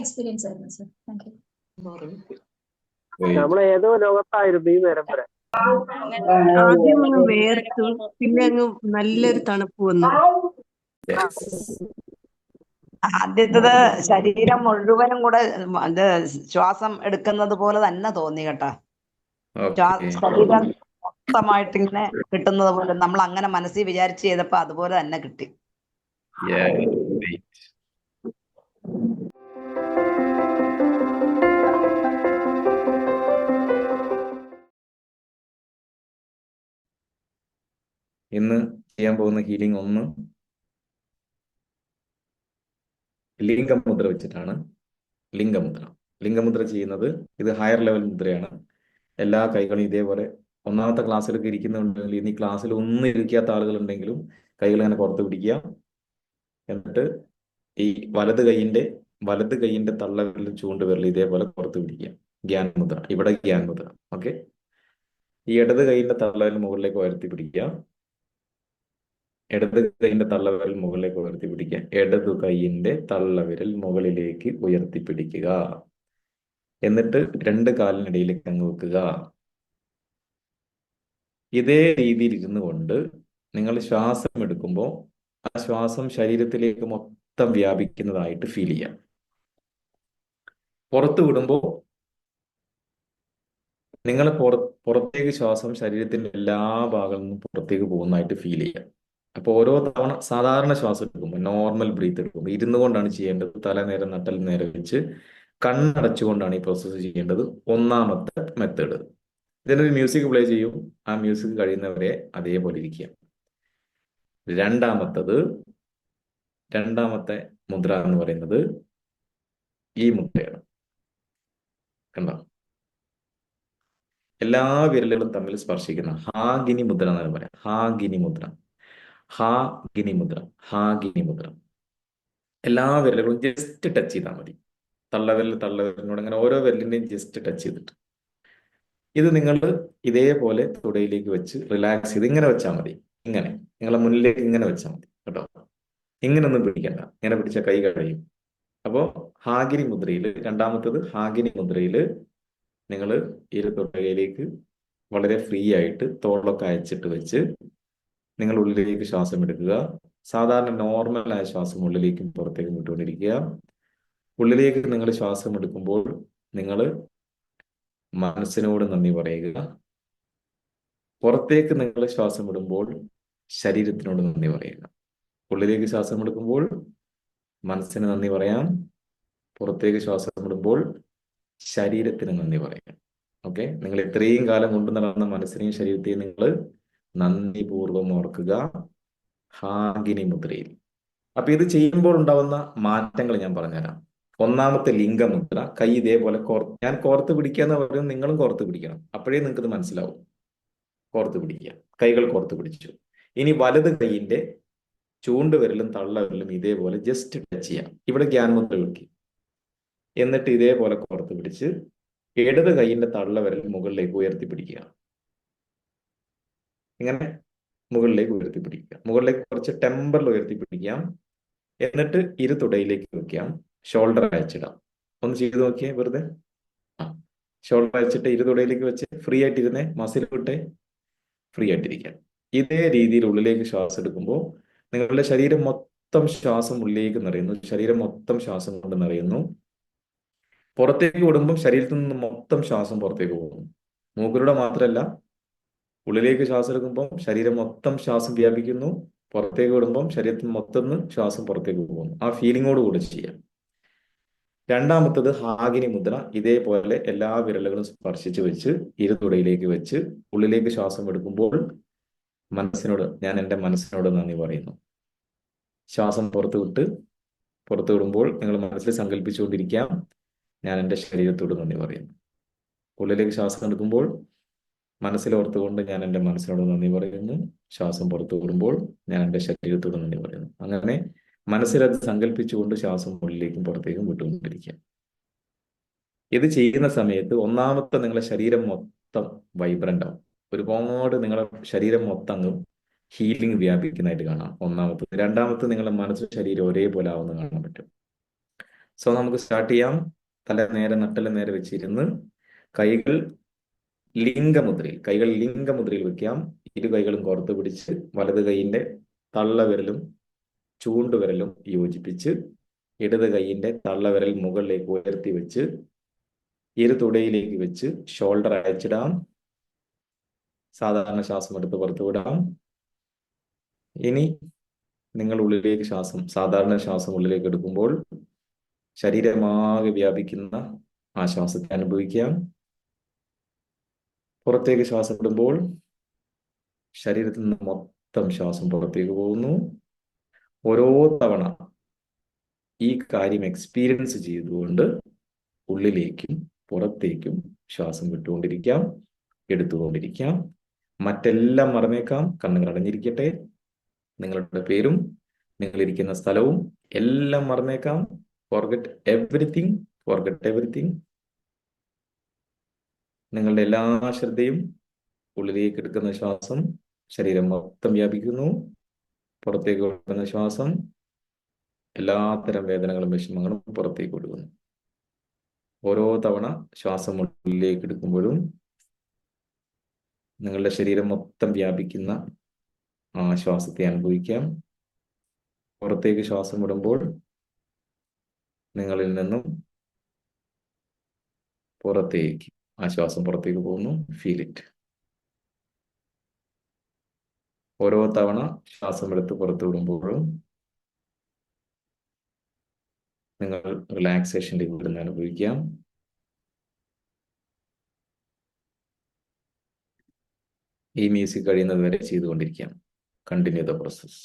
Experience ആയിരുന്നു sir. Thank you. നമ്മൾ ഏതോ ലോകത്തായിരുന്നു ഈ നേരം വരെ. ആദ്യം അങ്ങ് വേർത്തു, പിന്നെ അങ്ങ് നല്ലൊരു തണുപ്പ് വന്നു. ആദ്യത്തത് ശരീരം മുഴുവനും കൂടെ ഇത് ശ്വാസം എടുക്കുന്നത് പോലെ തന്നെ തോന്നി കേട്ടാ. ശരീരം മൊത്തമായിട്ട് ഇങ്ങനെ കിട്ടുന്നത് പോലെ നമ്മൾ അങ്ങനെ മനസ്സിൽ വിചാരിച്ച് ചെയ്തപ്പോ അതുപോലെ തന്നെ കിട്ടി. ഇന്ന് ചെയ്യാൻ പോകുന്ന ഹീലിംഗ് 1 ലിംഗമുദ്ര വെച്ചിട്ടാണ്. ലിംഗമുദ്ര ചെയ്യുന്നത് ഇത് ഹയർ ലെവൽ മുദ്രയാണ്. എല്ലാ കൈകളും ഇതേപോലെ ഒന്നാമത്തെ ക്ലാസ്സിലൊക്കെ ഇരിക്കുന്നുണ്ടെങ്കിൽ ഇനി ക്ലാസ്സിൽ ഒന്നും ഇരിക്കാത്ത ആളുകളുണ്ടെങ്കിലും കൈകൾ ഇങ്ങനെ പുറത്ത് പിടിക്കുക. എന്നിട്ട് ഈ വലത് കൈയിന്റെ തള്ളവിരലും ചൂണ്ടുവിരലും ഇതേപോലെ പുറത്ത് പിടിക്കുക. ഗ്യാൻമുദ്ര, ഇവിടെ ഗ്യാൻമുദ്ര. ഓക്കെ, ഈ ഇടത് കൈയിന്റെ തള്ളവിരൽ മുകളിലേക്ക് ഉയർത്തി പിടിക്കുക. ഇടത് കൈയിന്റെ തള്ളവിരൽ മുകളിലേക്ക് ഉയർത്തി പിടിക്കുക. ഇടതു കൈയിന്റെ തള്ളവിരൽ മുകളിലേക്ക് ഉയർത്തി പിടിക്കുക. എന്നിട്ട് 2 കാലിനിടയിലേക്ക് അങ്ങ് വെക്കുക. ഇതേ രീതിയിൽ ഇരുന്നു കൊണ്ട് നിങ്ങൾ ശ്വാസം എടുക്കുമ്പോൾ ആ ശ്വാസം ശരീരത്തിലേക്ക് മൊത്തം വ്യാപിക്കുന്നതായിട്ട് ഫീൽ ചെയ്യാം. പുറത്തു വിടുമ്പോൾ നിങ്ങൾ പുറത്തേക്ക് ശ്വാസം ശരീരത്തിന്റെ എല്ലാ ഭാഗങ്ങളിൽ നിന്നും പുറത്തേക്ക് പോകുന്നതായിട്ട് ഫീൽ ചെയ്യാം. അപ്പൊ ഓരോ തവണ സാധാരണ ശ്വാസം എടുക്കുമ്പോൾ, നോർമൽ ബ്രീത്ത് എടുക്കുമ്പോൾ ഇരുന്നു കൊണ്ടാണ് ചെയ്യേണ്ടത്. തല നേരെ നട്ടൽ നേരെ വെച്ച് കണ്ണടച്ചുകൊണ്ടാണ് ഈ പ്രോസസ്സ് ചെയ്യേണ്ടത്. ഒന്നാമത്തെ മെത്തേഡ്. ഇതിനൊരു മ്യൂസിക് പ്ലേ ചെയ്യും. ആ മ്യൂസിക് കഴിയുന്നവരെ അതേപോലെ ഇരിക്കുക. രണ്ടാമത്തെ മുദ്ര എന്ന് പറയുന്നത് ഈ മുദ്രയാണ്. കണ്ടോ? എല്ലാ വിരലുകളും തമ്മിൽ സ്പർശിക്കുന്ന ഹാഗിനി മുദ്ര എന്നാണ് പറയാം. ഹാഗിനി മുദ്ര. എല്ലാ വിരലുകളും ജസ്റ്റ് ടച്ച് ചെയ്താൽ മതി. തള്ളവിരലിനോട് അങ്ങനെ ഓരോ വിരലിന്റെയും ജസ്റ്റ് ടച്ച് ചെയ്തിട്ട് ഇത് നിങ്ങൾ ഇതേപോലെ തുടയിലേക്ക് വെച്ച് റിലാക്സ് ചെയ്ത് ഇങ്ങനെ വെച്ചാൽ മതി. ഇങ്ങനെ നിങ്ങളെ മുന്നിലേക്ക് ഇങ്ങനെ വെച്ചാൽ മതി കേട്ടോ. ഇങ്ങനൊന്നും പിടിക്കണ്ട. ഇങ്ങനെ പിടിച്ച കൈ കഴിയും. അപ്പോൾ ഹാഗിനി മുദ്രയിൽ, രണ്ടാമത്തത് ഹാഗിനി മുദ്രയിൽ നിങ്ങൾ ഇരു തുടയിലേക്ക് വളരെ ഫ്രീ ആയിട്ട് തോളൊക്കെ അയച്ചിട്ട് വെച്ച് നിങ്ങൾ ഉള്ളിലേക്ക് ശ്വാസം എടുക്കുക. സാധാരണ നോർമലായ ശ്വാസം ഉള്ളിലേക്കും പുറത്തേക്കും വിട്ടുകൊണ്ടിരിക്കുക. ഉള്ളിലേക്ക് നിങ്ങൾ ശ്വാസം എടുക്കുമ്പോൾ നിങ്ങൾ മനസ്സിനോട് നന്ദി പറയുക. പുറത്തേക്ക് നിങ്ങൾ ശ്വാസം വിടുമ്പോൾ ശരീരത്തിനോട് നന്ദി പറയുക. ഉള്ളിലേക്ക് ശ്വാസം എടുക്കുമ്പോൾ മനസ്സിന് നന്ദി പറയാം. പുറത്തേക്ക് ശ്വാസം വിടുമ്പോൾ ശരീരത്തിന് നന്ദി പറയാം. ഓക്കെ, നിങ്ങൾ ഇത്രയും കാലം കൊണ്ടു നടന്ന മനസ്സിനെയും ശരീരത്തെയും നിങ്ങൾ നന്ദിപൂർവ്വം ഓർക്കുക ഹാഗിനി മുദ്രയിൽ. അപ്പൊ ഇത് ചെയ്യുമ്പോൾ ഉണ്ടാവുന്ന മാറ്റങ്ങൾ ഞാൻ പറഞ്ഞുതരാം. ഒന്നാമത്തെ ലിംഗമുദ്ര, കൈ ഇതേപോലെ ഞാൻ കോർത്ത് പിടിക്കുക എന്ന് പറയുന്നത് നിങ്ങളും കോർത്ത് പിടിക്കണം. അപ്പോഴേ നിങ്ങൾക്ക് ഇത് മനസ്സിലാവും. കോർത്ത് പിടിക്കുക, കൈകൾ കോർത്ത് പിടിച്ചു. ഇനി വലത് കൈയിന്റെ ചൂണ്ടുവിരലും തള്ളവിരലും ഇതേപോലെ ജസ്റ്റ് ടച്ച് ചെയ്യാം. ഇവിടെ ജ്ഞാനമുദ്ര വെക്കുക. എന്നിട്ട് ഇതേപോലെ കോർത്ത് പിടിച്ച് ഇടത് കൈയിന്റെ തള്ളവിരൽ മുകളിലേക്ക് ഉയർത്തി പിടിക്കുക. ഇങ്ങനെ മുകളിലേക്ക് ഉയർത്തി പിടിക്കുക. മുകളിലേക്ക് കുറച്ച് ടെമ്പറിൽ ഉയർത്തി പിടിക്കാം. എന്നിട്ട് ഇരു തുടയിലേക്ക് വെക്കാം. ഷോൾഡർ അയച്ചിടാം. ഒന്ന് ചെയ്ത് നോക്കിയേ വെറുതെ. ഷോൾഡർ അയച്ചിട്ട് ഇരു തുടയിലേക്ക് വെച്ച് ഫ്രീ ആയിട്ടിരുന്നേ. മസിൽ വിട്ടേ, ഫ്രീ ആയിട്ടിരിക്കാം. ഇതേ രീതിയിൽ ഉള്ളിലേക്ക് ശ്വാസം എടുക്കുമ്പോൾ നിങ്ങളുടെ ശരീരം മൊത്തം ശ്വാസം ഉള്ളിലേക്ക് നിറയുന്നു. ശരീരം മൊത്തം ശ്വാസം കൊണ്ട് നിറയുന്നു. പുറത്തേക്ക് വിടുമ്പോൾ ശരീരത്തിൽ നിന്ന് മൊത്തം ശ്വാസം പുറത്തേക്ക് പോകുന്നു. മൂക്കിലൂടെ മാത്രമല്ല, ഉള്ളിലേക്ക് ശ്വാസം എടുക്കുമ്പോൾ ശരീരം മൊത്തം ശ്വാസം വ്യാപിക്കുന്നു. പുറത്തേക്ക് വിടുമ്പോൾ ശരീരത്തിൽ മൊത്തം ശ്വാസം പുറത്തേക്ക് പോകുന്നു. ആ ഫീലിങ്ങോട് കൂടെ ചെയ്യാം. രണ്ടാമത്തത് ഹാഗിനി മുദ്ര. ഇതേപോലെ എല്ലാ വിരലുകളും സ്പർശിച്ച് വെച്ച് ഇരു തുടയിലേക്ക് വെച്ച് ഉള്ളിലേക്ക് ശ്വാസം എടുക്കുമ്പോൾ ഞാൻ എൻ്റെ മനസ്സിനോട് നന്ദി പറയുന്നു. ശ്വാസം പുറത്ത് വിടുമ്പോൾ നിങ്ങൾ മനസ്സിൽ സങ്കല്പിച്ചുകൊണ്ടിരിക്കാം, ഞാൻ എൻ്റെ ശരീരത്തോട് നന്ദി പറയുന്നു. ഉള്ളിലേക്ക് ശ്വാസം എടുക്കുമ്പോൾ മനസ്സിലോർത്തുകൊണ്ട് ഞാൻ എൻ്റെ മനസ്സിനോട് നന്ദി പറയുന്നു. ശ്വാസം പുറത്തു വിടുമ്പോൾ ഞാൻ എൻ്റെ ശരീരത്തോട് നന്ദി പറയുന്നു. അങ്ങനെ മനസ്സിലത് സങ്കല്പിച്ചുകൊണ്ട് ശ്വാസം ഉള്ളിലേക്കും പുറത്തേക്കും വിട്ടുകൊണ്ടിരിക്കുക. ഇത് ചെയ്യുന്ന സമയത്ത് ഒന്നാമത്തെ നിങ്ങളുടെ ശരീരം മൊത്തം വൈബ്രന്റ് ആവും. ഒരുപാട് നിങ്ങളുടെ ശരീരം മൊത്തം അങ്ങ് ഹീലിംഗ് വ്യാപിക്കുന്നതായിട്ട് കാണാം. ഒന്നാമത്തെ. രണ്ടാമത്തെ നിങ്ങളുടെ മനസ്സും ശരീരം ഒരേപോലെ ആവുന്ന കാണാൻ പറ്റും. സോ നമുക്ക് സ്റ്റാർട്ട് ചെയ്യാം. തല നേരെ, നട്ടല് നേരെ വെച്ചിരുന്ന് കൈകൾ ലിംഗമുദ്രയിൽ വെക്കാം. ഇരു കൈകളും കോർത്ത് പിടിച്ച് വലത് കൈയിന്റെ തള്ളവിരലും ചൂണ്ടുവിരലും യോജിപ്പിച്ച് ഇടത് കൈയിന്റെ തള്ളവിരൽ മുകളിലേക്ക് ഉയർത്തി വെച്ച് ഇരു തുടയിലേക്ക് വെച്ച് ഷോൾഡർ അയച്ചിടാം. സാധാരണ ശ്വാസം എടുത്ത് പുറത്തു വിടാം. ഇനി നിങ്ങൾ ഉള്ളിലേക്ക് സാധാരണ ശ്വാസം ഉള്ളിലേക്ക് എടുക്കുമ്പോൾ ശരീരമാകെ വ്യാപിക്കുന്ന ആ ശ്വാസത്തെ അനുഭവിക്കാം. പുറത്തേക്ക് ശ്വാസം വിടുമ്പോൾ ശരീരത്തിൽ നിന്ന് മൊത്തം ശ്വാസം പുറത്തേക്ക് പോകുന്നു. ഓരോ തവണ ഈ കാര്യം എക്സ്പീരിയൻസ് ചെയ്തുകൊണ്ട് ഉള്ളിലേക്കും പുറത്തേക്കും ശ്വാസം വിട്ടുകൊണ്ടിരിക്കാം, എടുത്തുകൊണ്ടിരിക്കാം. മറ്റെല്ലാം മറന്നേക്കാം. കണ്ണുകൾ അടഞ്ഞിരിക്കട്ടെ. നിങ്ങളുടെ പേരും നിങ്ങളിരിക്കുന്ന സ്ഥലവും എല്ലാം മറന്നേക്കാം. Forget everything. നിങ്ങളുടെ എല്ലാ ശ്രദ്ധയും ഉള്ളിലേക്ക് എടുക്കുന്ന ശ്വാസം ശരീരം മൊത്തം വ്യാപിക്കുന്നു. പുറത്തേക്ക് വിടുന്ന ശ്വാസം എല്ലാത്തരം വേദനകളും വിഷമങ്ങളും പുറത്തേക്ക് വിടുന്നു. ഓരോ തവണ ശ്വാസം ഉള്ളിലേക്ക് എടുക്കുമ്പോഴും നിങ്ങളുടെ ശരീരം മൊത്തം വ്യാപിക്കുന്ന ആ ശ്വാസത്തെ അനുഭവിക്കാം. പുറത്തേക്ക് ശ്വാസം വിടുമ്പോൾ നിങ്ങളിൽ നിന്നും പുറത്തേക്ക് ആ ശ്വാസം പുറത്തേക്ക് പോകുന്നു. Feel it. ഓരോ തവണ ശ്വാസം എടുത്ത് പുറത്തു വിടുമ്പോഴും നിങ്ങൾ റിലാക്സേഷനിലേക്ക് വിടുന്ന അനുഭവിക്കാം. ഈ മ്യൂസിക് കഴിയുന്നത് വരെ ചെയ്തുകൊണ്ടിരിക്കാം. Continue the process.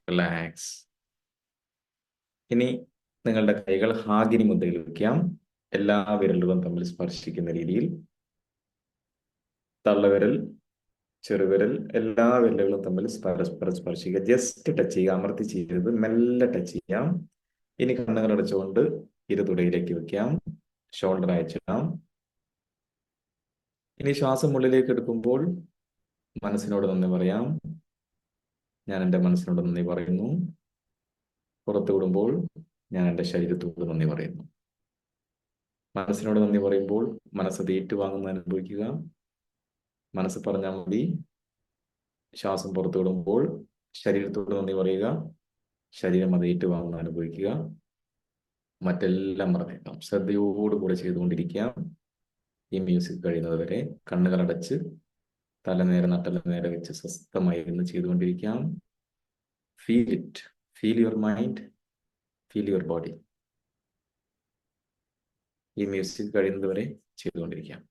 റിലാക്സ്. ഇനി നിങ്ങളുടെ കൈകൾ ഹാഗിനി മുദ്രയിൽ വയ്ക്കാം. എല്ലാ വിരലുകളും തമ്മിൽ സ്പർശിക്കുന്ന രീതിയിൽ തള്ളവിരൽ, ചെറുവിരൽ, എല്ലാ വിരലുകളും തമ്മിൽ പരസ്പരം സ്പർശിക്കുക. ജസ്റ്റ് ടച്ച് ചെയ്യുക, അമർത്തി ചെയ്യരുത്, മെല്ലെ ടച്ച് ചെയ്യാം. ഇനി കണ്ണുകൾ അടച്ചുകൊണ്ട് ഇരു തുടയിലേക്ക് വെക്കാം. ഷോൾഡർ അയച്ചിടാം. ഇനി ശ്വാസം ഉള്ളിലേക്ക് എടുക്കുമ്പോൾ മനസ്സിനോട് നന്ദി പറയാം. ഞാൻ എൻ്റെ മനസ്സിനോട് നന്ദി പറയുന്നു. പുറത്തു വിടുമ്പോൾ ഞാൻ എൻ്റെ ശരീരത്തോട് നന്ദി പറയുന്നു. മനസ്സിനോട് നന്ദി പറയുമ്പോൾ മനസ്സ് ഏറ്റുവാങ്ങുന്ന അനുഭവിക്കുക. മനസ്സ് പറഞ്ഞാൽ മതി. ശ്വാസം പുറത്തു വിടുമ്പോൾ ശരീരത്തോട് നന്ദി പറയുക. ശരീരം അത് ഏറ്റുവാങ്ങുന്ന അനുഭവിക്കുക. മറ്റെല്ലാം മറന്നേക്കാം. ശ്രദ്ധയോടുകൂടെ ചെയ്തുകൊണ്ടിരിക്കാം. ഈ മ്യൂസിക് കഴിയുന്നത് വരെ കണ്ണുകളടച്ച് തല നേരെ നട്ടല നേരെ വെച്ച് സ്വസ്ഥമായി ഇരുന്ന് ചെയ്തുകൊണ്ടിരിക്കാം. Feel it, feel your mind, feel your body. ഈ മ്യൂസിക് കഴിയുന്നത് വരെ ചെയ്തുകൊണ്ടിരിക്കാം.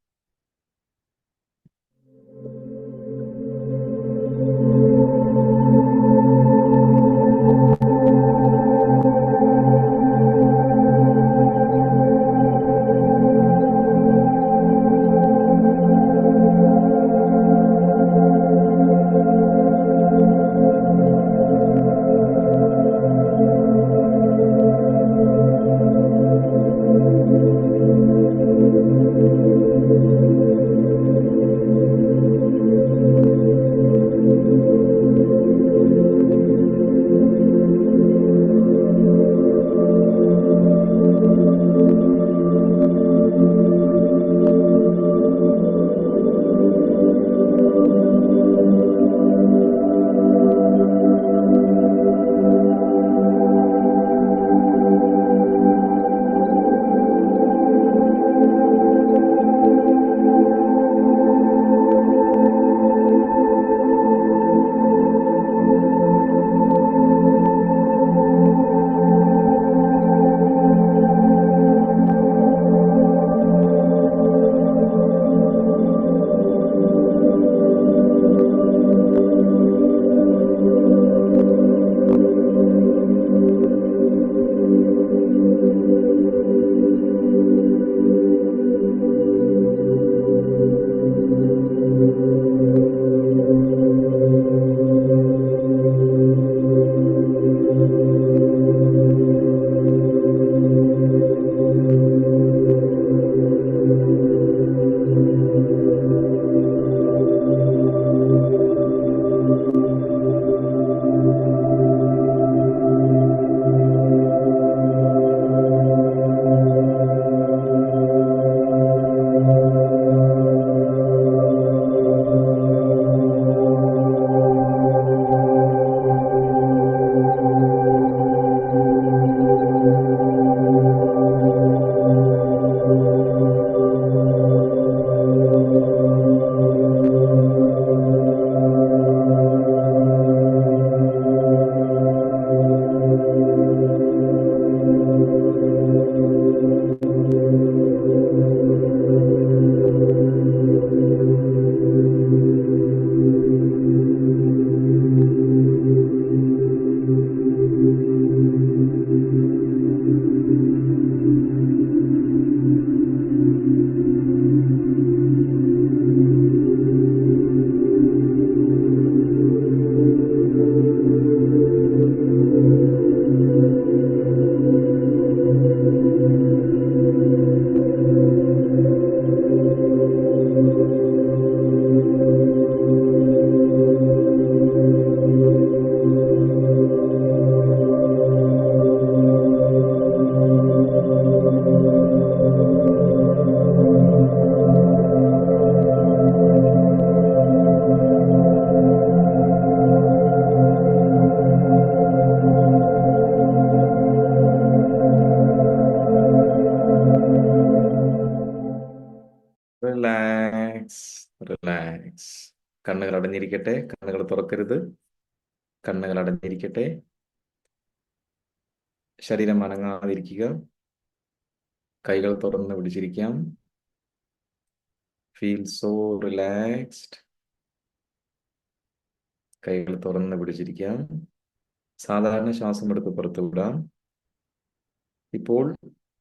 Relax, relax. കണ്ണുകൾ അടഞ്ഞിരിക്കട്ടെ, കണ്ണുകൾ തുറക്കരുത്. കണ്ണുകൾ അടഞ്ഞിരിക്കട്ടെ. ശരീരം അനങ്ങാതിരിക്കുക. കൈകൾ തുറന്ന് പിടിച്ചിരിക്കാം. Feel so relaxed. കൈകൾ തുറന്ന് പിടിച്ചിരിക്കാം. സാധാരണ ശ്വാസം എടുത്ത് പുറത്തു വിടാം. ഇപ്പോൾ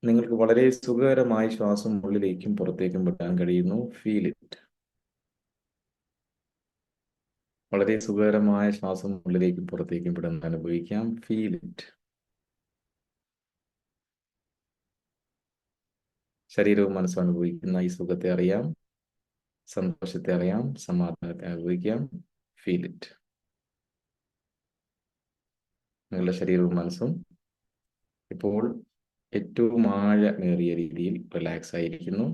നിങ്ങൾക്ക് വളരെ സുഖകരമായി ശ്വാസം ഉള്ളിലേക്കും പുറത്തേക്കും വിടാൻ കഴിയുന്നു. Feel it. വളരെ സുഖകരമായ ശ്വാസം ഉള്ളിലേക്കും പുറത്തേക്കും വിടുന്ന അനുഭവിക്കാം. Feel it. ശരീരവും മനസ്സും അനുഭവിക്കുന്ന ഈ സുഖത്തെ അറിയാം, സന്തോഷത്തെ അറിയാം, സമാധാനത്തെ അനുഭവിക്കാം. Feel it. നിങ്ങളുടെ ശരീരവും മനസ്സും ഇപ്പോൾ ഏറ്റവും ആഴമേറിയ രീതിയിൽ റിലാക്സ് ആയിരിക്കുന്നു,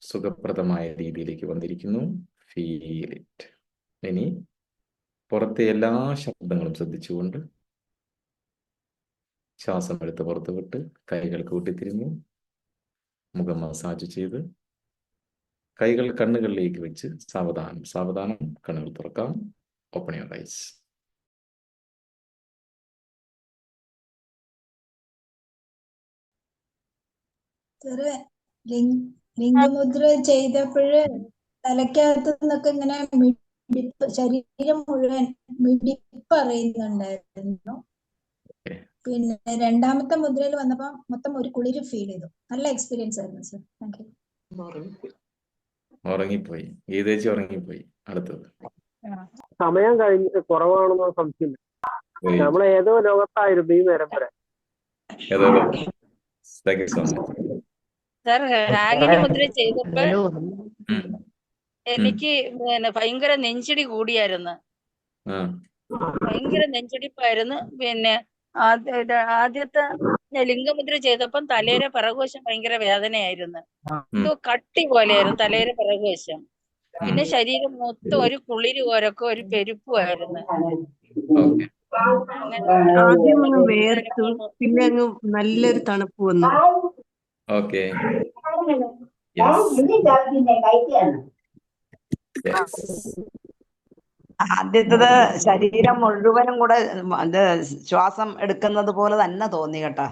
സുഖപ്രദമായ രീതിയിലേക്ക് വന്നിരിക്കുന്നു. Feel it. ഇനി പുറത്തെ എല്ലാ ശബ്ദങ്ങളും ശ്രദ്ധിച്ചുകൊണ്ട് ശ്വാസം എടുത്ത് പുറത്ത് വിട്ട് കൈകൾ കൂട്ടിത്തിരിഞ്ഞു മുഖം മസാജ് ചെയ്ത് കൈകൾ കണ്ണുകളിലേക്ക് വെച്ച് സാവധാനം സാവധാനം കണ്ണുകൾ തുറക്കാം. Open your eyes. സാറ് ലിംഗമുദ്ര ചെയ്തപ്പോഴ് തലയ്ക്കകത്ത് നിന്നൊക്കെ ഇങ്ങനെ മിടിപ്പ്, ശരീരം മുഴുവൻ മിടിപ്പ് അറിയുന്നുണ്ടായിരുന്നു. പിന്നെ രണ്ടാമത്തെ മുദ്രയിൽ വന്നപ്പോ മൊത്തം ഒരു കുളിര് ഫീൽ ചെയ്തു. നല്ല എക്സ്പീരിയൻസ് ആയിരുന്നു സർ. Thank you. ഉറങ്ങിപ്പോയി, ഗീതേച്ചി ഉറങ്ങിപ്പോയി. അടുത്തത് സമയം കഴിഞ്ഞ് കുറവാണെന്നോ സംശയം. നമ്മൾ ഏതോ ലോകത്തായിരുന്നു ഈ നേരം വരെ. ഏതായാലും thank you so much. Sir Ragini മുദ്ര ചെയ്തപ്പോ എനിക്ക് പിന്നെ ഭയങ്കര നെഞ്ചിടി കൂടിയായിരുന്നു. ഭയങ്കര നെഞ്ചിടിപ്പായിരുന്നു. പിന്നെ ആദ്യത്തെ ലിംഗമുദ്ര ചെയ്തപ്പം തലയുടെ പിറകുവശം ഭയങ്കര വേദനയായിരുന്നു. എന്തോ കട്ടി പോലെയായിരുന്നു തലയുടെ പിറകുവശം. പിന്നെ ശരീരം മൊത്തം ഒരു കുളിര് പോരൊക്കെ ഒരു പെരുപ്പുമായിരുന്നു. ആദ്യം അങ്ങ് വേർത്തു, പിന്നെ അങ്ങ് നല്ലൊരു തണുപ്പ് വന്നു. ഓക്കെ. ആദ്യത്തത് ശരീരം മുഴുവനും കൂടെ ഇത് ശ്വാസം എടുക്കുന്നത് പോലെ തന്നെ തോന്നി കേട്ടാ.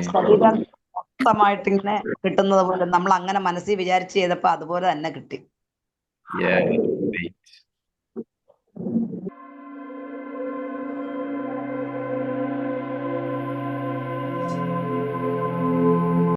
ശരീരം മൊത്തമായിട്ട് ഇങ്ങനെ കിട്ടുന്നത് പോലെ നമ്മൾ അങ്ങനെ മനസ്സിൽ വിചാരിച്ച് ചെയ്തപ്പോ അതുപോലെ തന്നെ കിട്ടി.